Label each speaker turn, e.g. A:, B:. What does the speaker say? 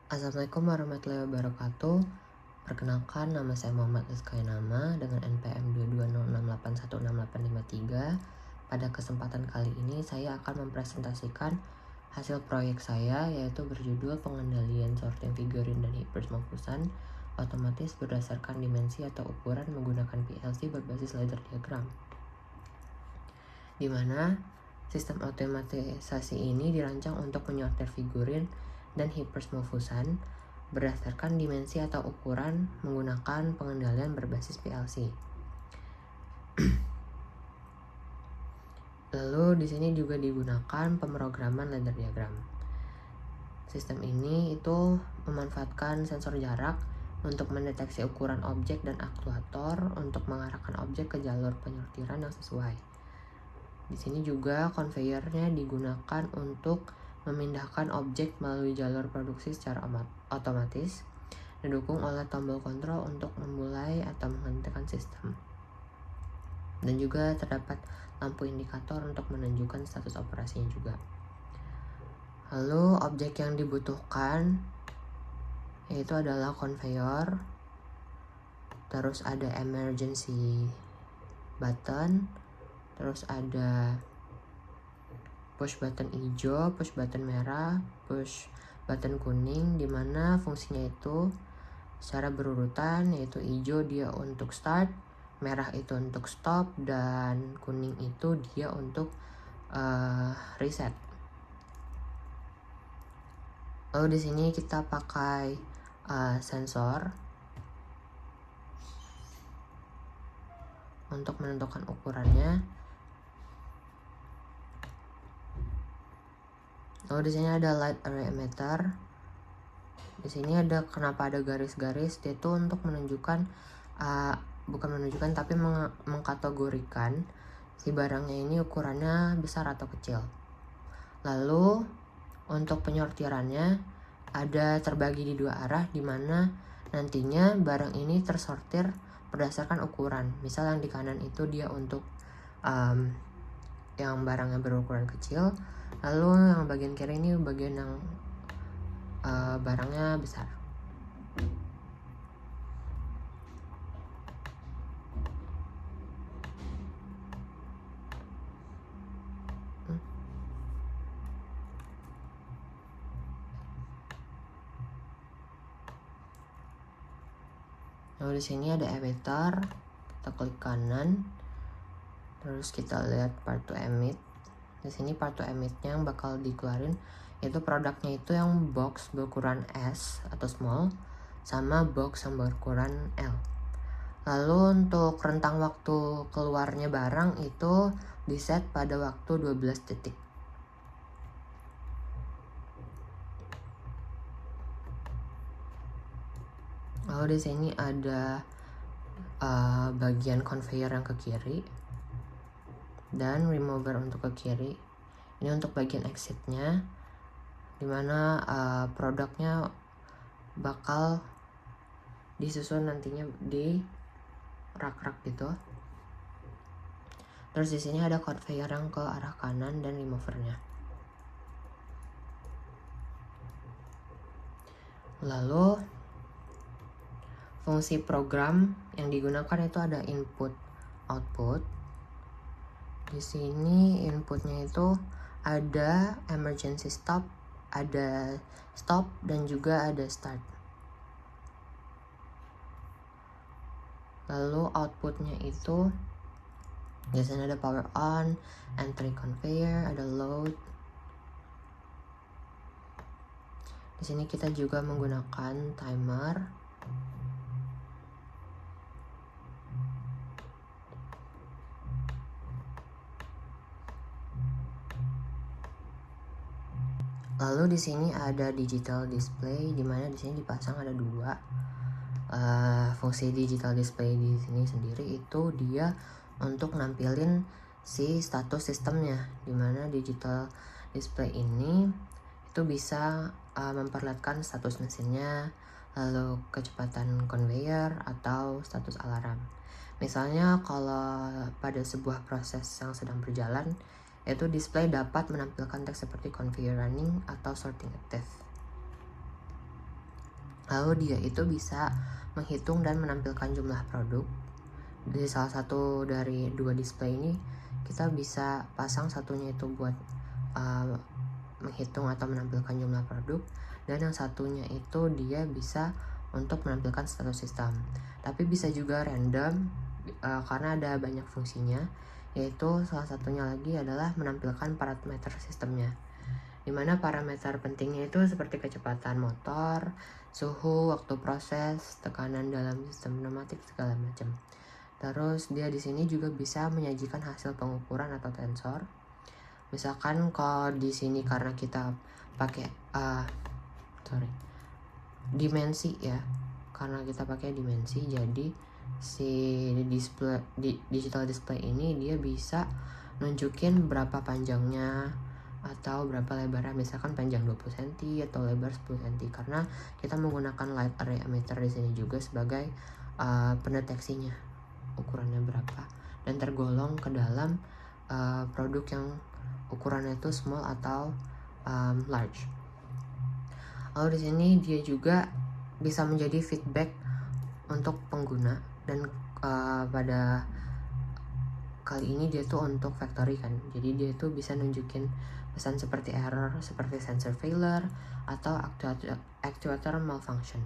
A: Assalamualaikum warahmatullahi wabarakatuh. Perkenalkan, nama saya Muhammad Rizkainama dengan NPM 22068168853. Pada kesempatan kali ini saya akan mempresentasikan hasil proyek saya, yaitu berjudul pengendalian sorting figurin dan hypersmofusan otomatis berdasarkan dimensi atau ukuran menggunakan PLC berbasis ladder diagram, di mana sistem otomatisasi ini dirancang untuk menyortir figurin dan hypersmofusan berdasarkan dimensi atau ukuran menggunakan pengendalian berbasis PLC. Lalu di sini juga digunakan pemrograman ladder diagram. Sistem ini itu memanfaatkan sensor jarak untuk mendeteksi ukuran objek dan aktuator untuk mengarahkan objek ke jalur penyortiran yang sesuai. Di sini juga conveyornya digunakan untuk memindahkan objek melalui jalur produksi secara otomatis, didukung oleh tombol kontrol untuk memulai atau menghentikan sistem. Dan juga terdapat lampu indikator untuk menunjukkan status operasinya juga. Lalu objek yang dibutuhkan yaitu adalah conveyor, terus ada emergency button, terus ada push button hijau, push button merah, push button kuning, dimana fungsinya itu secara berurutan, yaitu hijau dia untuk start, merah itu untuk stop, dan kuning itu dia untuk reset. Lalu di sini kita pakai sensor untuk menentukan ukurannya. Lalu di sini ada light array emitter. Di sini ada kenapa ada garis-garis, itu untuk menunjukkan bukan menunjukkan tapi mengkategorikan si barangnya ini ukurannya besar atau kecil. Lalu untuk penyortirannya ada terbagi di dua arah, di mana nantinya barang ini tersortir berdasarkan ukuran. Misal yang di kanan itu dia untuk yang barangnya berukuran kecil, lalu yang bagian kiri ini bagian yang barangnya besar. Lalu di sini ada emitter, kita klik kanan, terus kita lihat part to emit. Di sini part to emitnya yang bakal dikeluarin itu produknya itu yang box berukuran S atau small sama box yang berukuran L. Lalu untuk rentang waktu keluarnya barang itu diset pada waktu 12 detik. Lalu di sini ada bagian conveyor yang ke kiri dan remover untuk ke kiri. Ini untuk bagian exitnya, dimana produknya bakal disusun nantinya di rak-rak gitu. Terus di sini ada conveyor yang ke arah kanan dan removernya. Lalu fungsi program yang digunakan itu ada input, output. Di sini inputnya itu ada emergency stop, ada stop, dan juga ada start. Lalu outputnya itu biasanya ada power on, entry conveyor, ada load. Di sini kita juga menggunakan timer. Lalu di sini ada digital display, di mana di sini dipasang ada dua. Fungsi digital display di sini sendiri itu dia untuk nampilin si status sistemnya, di mana digital display ini itu bisa memperlihatkan status mesinnya, lalu kecepatan conveyor atau status alarm. Misalnya kalau pada sebuah proses yang sedang berjalan, yaitu display dapat menampilkan teks seperti conveyor running atau sorting active. Lalu dia itu bisa menghitung dan menampilkan jumlah produk. Di salah satu dari dua display ini kita bisa pasang satunya itu buat menghitung atau menampilkan jumlah produk, dan yang satunya itu dia bisa untuk menampilkan status sistem. Tapi bisa juga random karena ada banyak fungsinya, yaitu salah satunya lagi adalah menampilkan parameter sistemnya, dimana parameter pentingnya itu seperti kecepatan motor, suhu, waktu proses, tekanan dalam sistem pneumatik, segala macam. Terus dia di sini juga bisa menyajikan hasil pengukuran atau sensor. Misalkan kalau di sini karena kita pakai dimensi ya, karena kita pakai dimensi, jadi si digital display ini dia bisa nunjukin berapa panjangnya atau berapa lebarnya, misalkan panjang 20 cm atau lebar 10 cm, karena kita menggunakan light array emitter di sini juga sebagai pendeteksinya ukurannya berapa, dan tergolong ke dalam produk yang ukurannya itu small atau large. Lalu di sini dia juga bisa menjadi feedback untuk pengguna, dan pada kali ini dia tuh untuk factory kan, jadi dia tuh bisa nunjukin pesan seperti error, seperti sensor failure atau actuator malfunction.